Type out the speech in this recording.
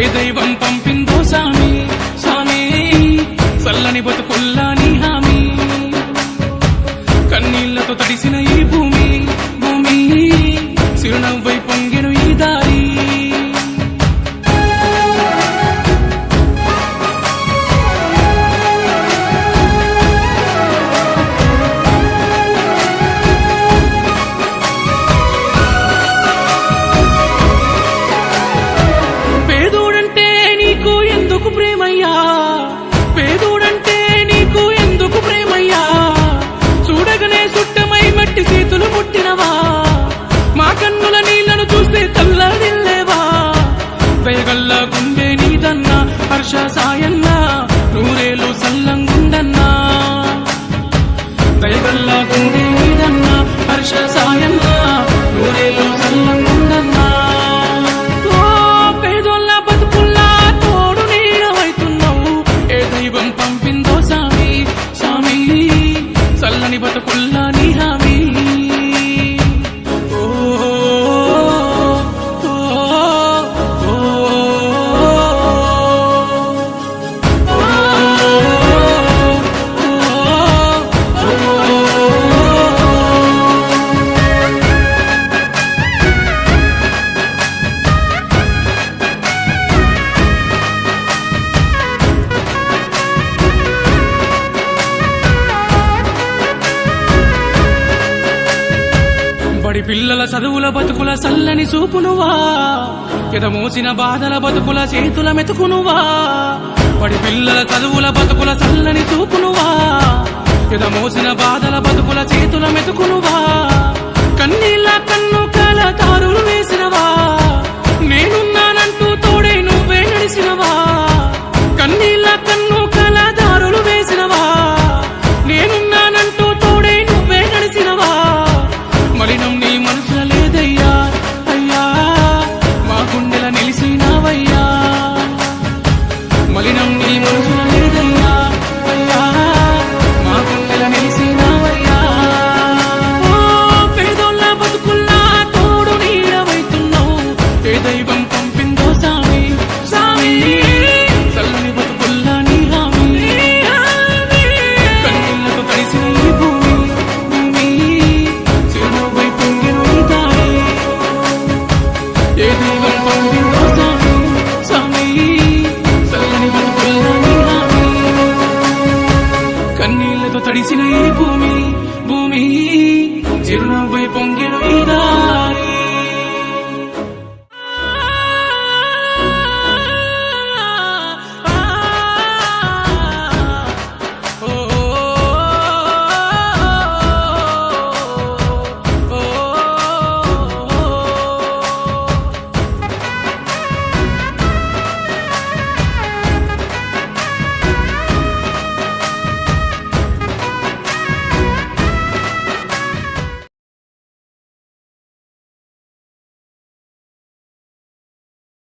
ఏ దైవం పంపిందో సామి సామి చల్లని బతుకుల్లా నీ హామీ కన్నీళ్లతో తడిసిన ఈ భూమి భూమి చిరునవ్వై పొంగెను ఈ దారి పేదోడంటే నీకు ఎందుకు ప్రేమయ్యా పేదోడంటే నీకు ఎందుకు ప్రేమయ్యా చూడగనే సుట్టమై మట్టి చేతులు ముట్టినవా మా కన్నుల నీళ్లను చూస్తే తల్లడిల్లేవా దయగల్లా గుండె నీదన్నా హర్ష సాయన్నా నూరేలు సల్లంగుండన్నా దయగల్లా గుండె నీదన్నా హర్ష సాయన్నా నూరేలు సల్లంగుండన్నా పేదోళ్ళ బతుకుల్లా తోడు నీడవైతున్నావు ఏ దైవం పంపిందో సామి సామి చల్లని బతుకుల్లా నీ హామీ బడి పిల్లల చదువుల బతుకుల సల్లని చూపునువా ఎదమోసిన బాధల బతుకుల చేతుల మెతుకునువా బడి పిల్లల చదువుల బతుకుల సల్లని చూపునువా ఎదమోసిన బాధల బతుకుల చేతుల మెతుకునువా కన్నీళ్ళ కన్ను కాల తారులు వేసినవా నేనున్నానంటూ తోడే నువ్వే నడిసినవా కన్నీళ్ళ కన్ను కాల దారులు వేసినవా నేనున్నానంటూ తోడే నువ్వే నడిసినవా మలినం నీ మనసుల లేదయ్యా అయ్యా మా గుండెల నిలిసినావయ్యా మలినం నీ మనసుల లేదయ్యా అయ్యా మా గుండెల నిలిసినావయ్యా పేదోళ్ళ బతుకుల్లా తోడు నీడవైతున్నావు ఏ దైవం పంపిందో సామి సామి చల్లని బతుకుల్లా నీ హామీ కన్నీళ్లతో తడిసిన ఈ భూమి భూమి చిరునవ్వై పొంగెను ఈ దారి ఏ దైవం పంపిందో సామి సామి చల్లని బతుకుల్లా నీ హామీ కన్నీళ్లతో తడిసిన ఈ భూమి భూమి చిరునవ్వై